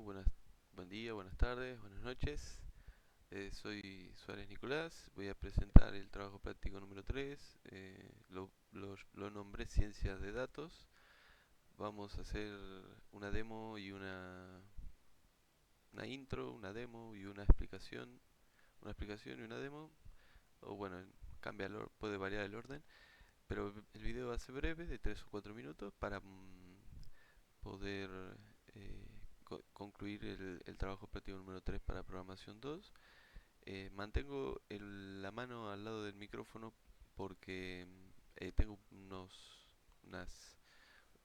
buen día, buenas tardes, buenas noches. Soy Suárez Nicolás, voy a presentar el trabajo práctico número 3. Lo nombré Ciencias de Datos. Vamos a hacer una demo y una intro, una demo y una explicación y una demo. O bueno, puede variar el orden, pero el video va a ser breve, de 3 o 4 minutos, para poder eh, concluir el trabajo práctico número 3 para programación 2. Mantengo la mano al lado del micrófono porque tengo unas,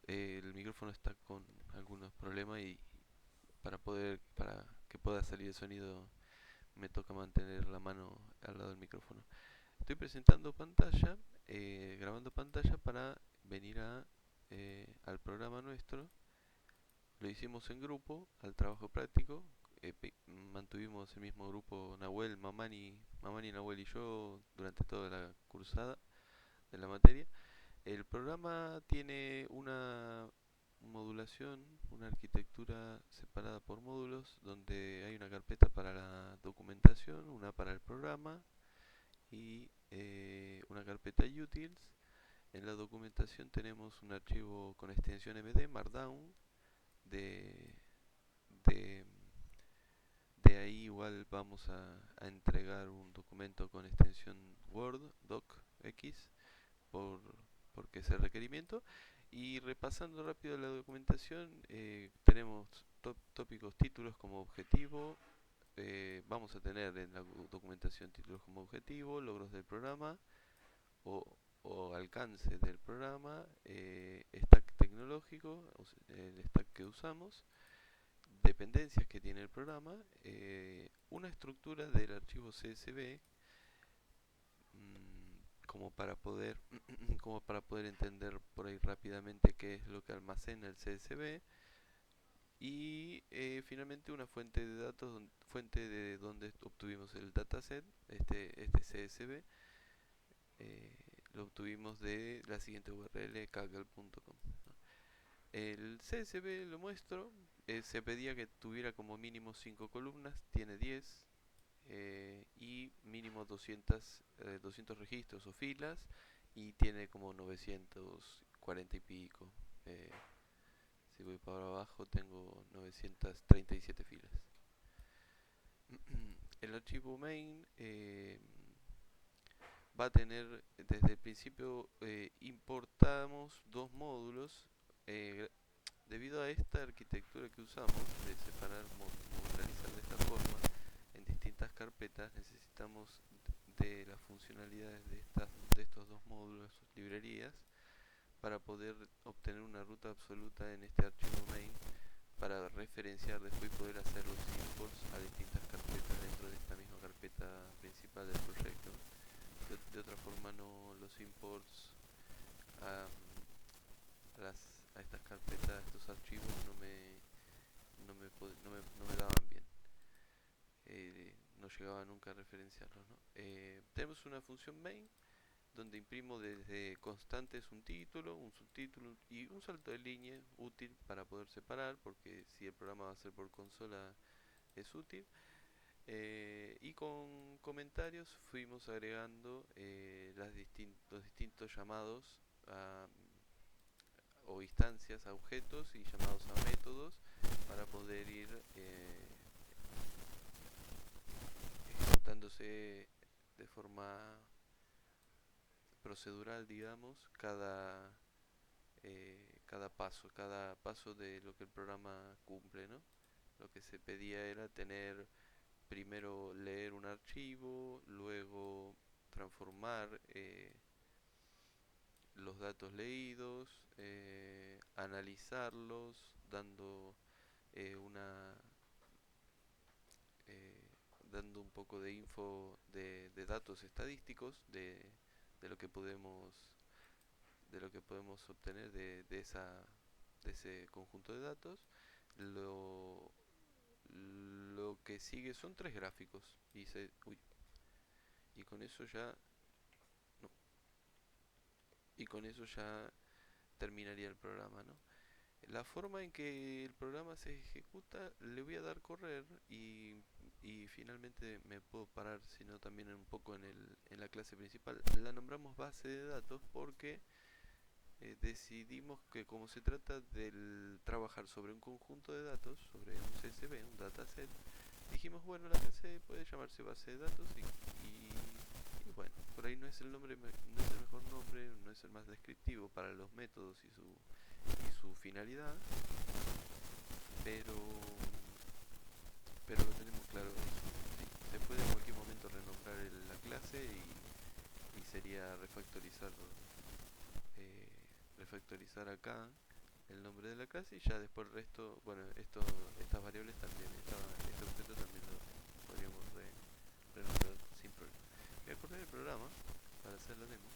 el micrófono está con algunos problemas y para que pueda salir el sonido me toca mantener la mano al lado del micrófono. Estoy presentando pantalla, grabando pantalla para venir al programa nuestro. Lo hicimos en grupo, al trabajo práctico. Mantuvimos el mismo grupo Nahuel, Mamani, Nahuel y yo durante toda la cursada de la materia. El programa tiene una modulación, una arquitectura separada por módulos, donde hay una carpeta para la documentación, una para el programa y una carpeta utils. En la documentación tenemos un archivo con extensión MD, Markdown, de, de, de ahí igual vamos a entregar un documento con extensión Word, docx, por, porque es el requerimiento. Y repasando rápido la documentación, tenemos tópicos, títulos como objetivo. Vamos a tener en la documentación títulos como objetivo, logros del programa o, o alcance del programa, stack tecnológico, el stack que usamos, dependencias que tiene el programa, una estructura del archivo CSV, como para poder como para poder entender por ahí rápidamente qué es lo que almacena el CSV, y finalmente una fuente de datos, fuente de donde obtuvimos el dataset. Este CSV lo obtuvimos de la siguiente URL, kaggle.com. El CSV lo muestro. Se pedía que tuviera como mínimo 5 columnas, tiene 10, y mínimo 200 registros o filas, y tiene como 940 y pico. Eh, si voy para abajo tengo 937 filas. El archivo main va a tener, desde el principio importamos dos módulos. eh, Debido a esta arquitectura que usamos de separar, modularizar de esta forma en distintas carpetas, necesitamos de las funcionalidades de estos dos módulos, librerías, para poder obtener una ruta absoluta en este archivo main, para referenciar después y poder hacer los imports a distintas carpetas dentro de esta misma carpeta principal del proyecto. De otra forma, no, los imports a, a estas carpetas, a estos archivos, no me daban bien. No llegaba nunca a referenciarlos, ¿no? Tenemos una función main donde imprimo desde constantes un título, un subtítulo y un salto de línea útil para poder separar, porque si el programa va a ser por consola es útil. Y con comentarios fuimos agregando los distintos llamados a, o instancias a objetos y llamados a métodos, para poder ir ejecutándose de forma procedural, digamos, cada paso de lo que el programa cumple, ¿no? Lo que se pedía era tener, primero leer un archivo, luego transformar los datos leídos, analizarlos, una eh, dando un poco de info de datos estadísticos de lo que podemos de lo que podemos obtener de ese conjunto de datos. Lo, lo que sigue son tres gráficos y con eso ya no, y con eso ya terminaría el programa, ¿no? La forma en que el programa se ejecuta, le voy a dar correr y finalmente me puedo parar, sino también un poco en la clase principal. La nombramos base de datos porque decidimos que como se trata de trabajar sobre un conjunto de datos, sobre un CSV, un dataset, dijimos, bueno, la clase puede llamarse base de datos y bueno, por ahí no es el nombre, no es el mejor nombre, no es el más descriptivo para los métodos y su finalidad, pero, pero lo tenemos claro eso. Sí, se puede en cualquier momento renombrar la clase y sería eh, refactorizar acá el nombre de la clase y ya después el resto, bueno, estas variables también, este objeto también lo podríamos renombrar sin problema. Voy a correr el programa para hacer la demo.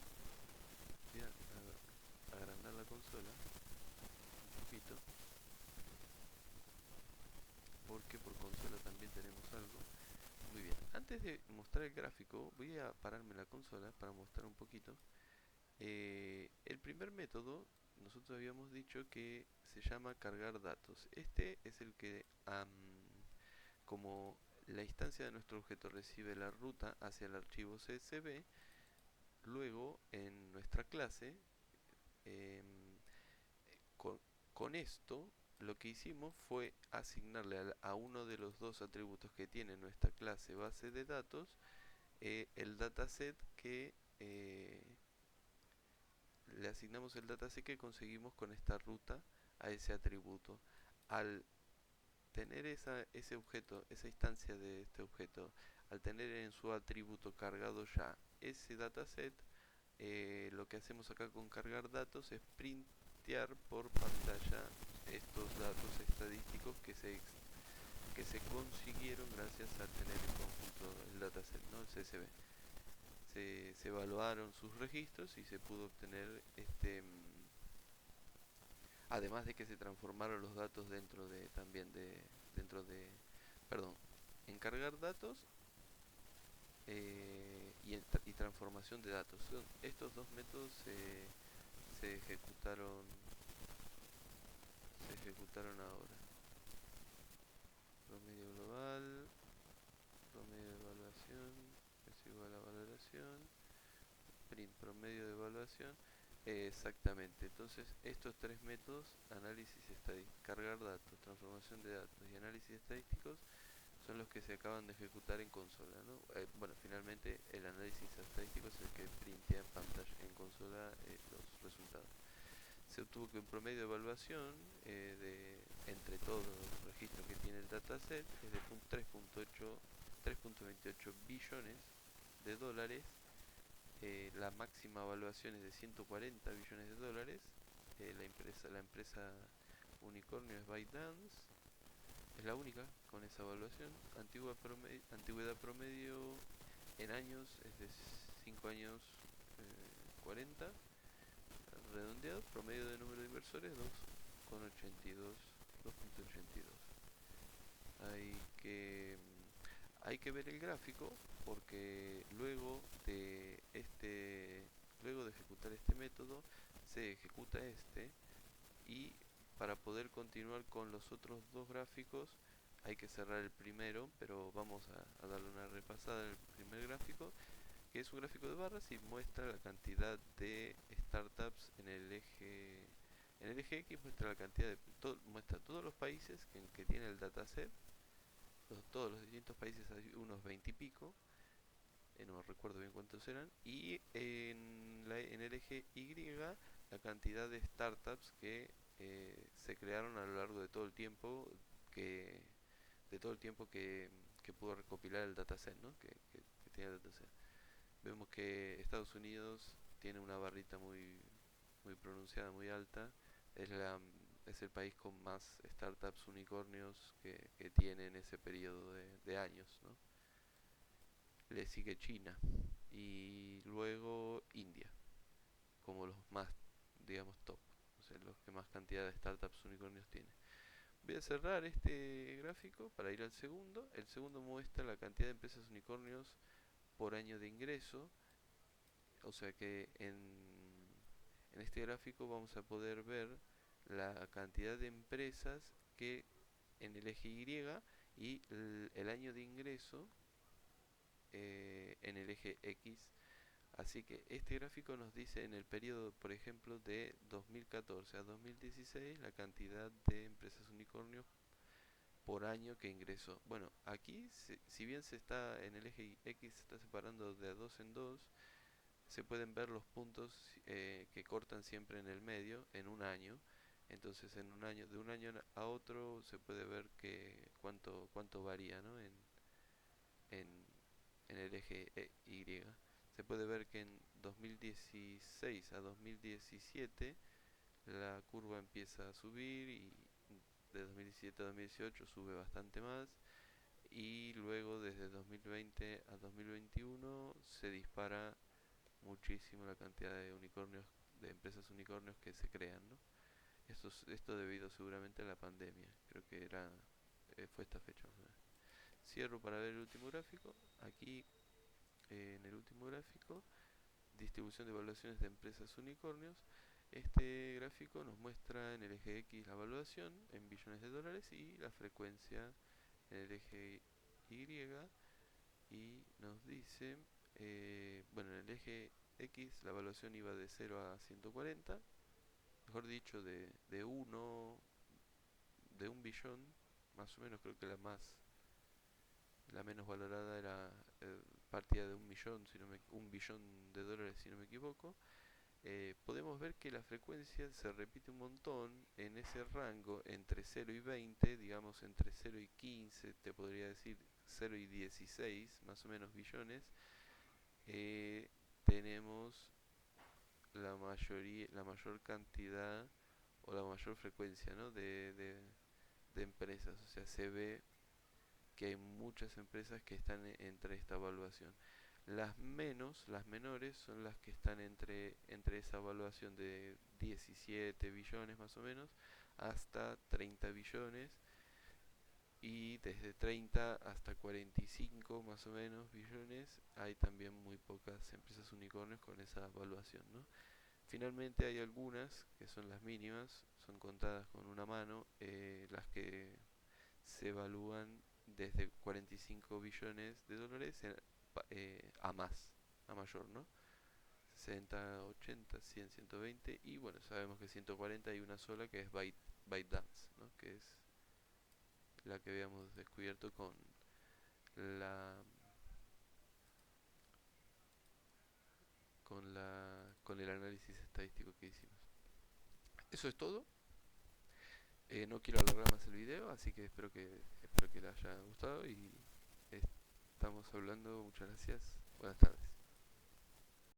Voy a agrandar la consola un poquito porque por consola también tenemos algo. Muy bien, antes de mostrar el gráfico voy a pararme en la consola para mostrar un poquito. El primer método nosotros habíamos dicho que se llama cargar datos. Este es el que como la instancia de nuestro objeto recibe la ruta hacia el archivo CSV, luego en nuestra clase em, con, con esto lo que hicimos fue asignarle a uno de los dos atributos que tiene nuestra clase base de datos el dataset que le asignamos el dataset que conseguimos con esta ruta a ese atributo. Al tener ese objeto, esa instancia de este objeto, al tener en su atributo cargado ya ese dataset, lo que hacemos acá con cargar datos es printear por pantalla estos datos estadísticos que se consiguieron gracias a tener el conjunto, el dataset, ¿no? El CSV. Se evaluaron sus registros y se pudo obtener además de que se transformaron los datos dentro de también dentro de perdón, en cargar datos y transformación de datos. Estos dos métodos se ejecutaron se ejecutaron ahora. Promedio global, promedio de evaluación es igual a valoración, print promedio de evaluación. Exactamente, entonces estos tres métodos, análisis estadístico, cargar datos, transformación de datos y análisis estadísticos, son los que se acaban de ejecutar en consola, ¿no? Bueno, finalmente el análisis estadístico es el que printea en pantalla, en consola, los resultados. Se obtuvo que un promedio de evaluación entre todos los registros que tiene el dataset es de 3.28 billones de dólares. La máxima evaluación es de 140 billones de dólares. La empresa unicornio es ByteDance. Es la única con esa evaluación. Antigüedad promedio en años es de 5 años 40. Redondeado, promedio de número de inversores 2,82. Hay que ver el gráfico porque luego de ejecutar este método se ejecuta y para poder continuar con los otros dos gráficos hay que cerrar el primero, pero vamos a darle una repasada al primer gráfico, que es un gráfico de barras y muestra la cantidad de startups en el eje X muestra la cantidad muestra todos los países que tiene el dataset, todos los distintos países, hay unos 20 y pico, no recuerdo bien cuántos eran, y en el eje Y la cantidad de startups que se crearon a lo largo de todo el tiempo que que pudo recopilar el dataset, ¿no? Que tiene el dataset. Vemos que Estados Unidos tiene una barrita muy pronunciada, muy alta. Es el país con más startups unicornios que tiene en ese periodo de años, ¿no? Le sigue China y luego India, como los más, digamos, top, o sea, los que más cantidad de startups unicornios tiene. Voy a cerrar este gráfico para ir al segundo. El segundo muestra la cantidad de empresas unicornios por año de ingreso. O sea que en este gráfico vamos a poder ver la cantidad de empresas que en el eje Y y el año de ingreso en el eje X. Así que este gráfico nos dice en el periodo, por ejemplo, de 2014 a 2016 la cantidad de empresas unicornios por año que ingresó. Bueno, aquí si bien se está en el eje X se está separando de dos en dos, se pueden ver los puntos que cortan siempre en el medio en un año. Entonces en un año, de un año a otro se puede ver que cuánto varía, ¿no? en, en el eje Y. Se puede ver que en 2016 a 2017 la curva empieza a subir y de 2017 a 2018 sube bastante más y luego desde 2020 a 2021 se dispara muchísimo la cantidad de unicornios, de empresas unicornios que se crean, ¿no? Esto debido seguramente a la pandemia, creo que fue esta fecha más o menos. Cierro para ver el último gráfico. Aquí en el último gráfico, distribución de evaluaciones de empresas unicornios. Este gráfico nos muestra en el eje X la evaluación en billones de dólares y la frecuencia en el eje Y y nos dice, bueno, en el eje X la evaluación iba de 0 a 140, mejor dicho, de 1, de 1 billón, más o menos creo que la menos valorada era partida de 1 millón, si no me, 1 billón de dólares si no me equivoco. Podemos ver que la frecuencia se repite un montón en ese rango entre 0 y 20, digamos entre 0 y 15, te podría decir 0 y 16 más o menos billones. Tenemos la mayor cantidad o la mayor frecuencia, ¿no? de empresas, o sea, se ve que hay muchas empresas que están entre esta evaluación. Las menores son las que están entre esa evaluación de 17 billones más o menos hasta 30 billones y desde 30 hasta 45 más o menos billones hay también muy pocas empresas unicornios con esa evaluación, ¿no? Finalmente hay algunas que son las mínimas, son contadas con una mano, las que se evalúan desde 45 billones de dólares a más, a mayor, ¿no? 60, 80, 100, 120 y bueno, sabemos que 140 hay una sola que es ByteDance, ¿no? Que es la que habíamos descubierto la con el análisis estadístico que hicimos. Eso es todo. No quiero alargar más el video, así que espero que les haya gustado y estamos hablando. Muchas gracias. Buenas tardes.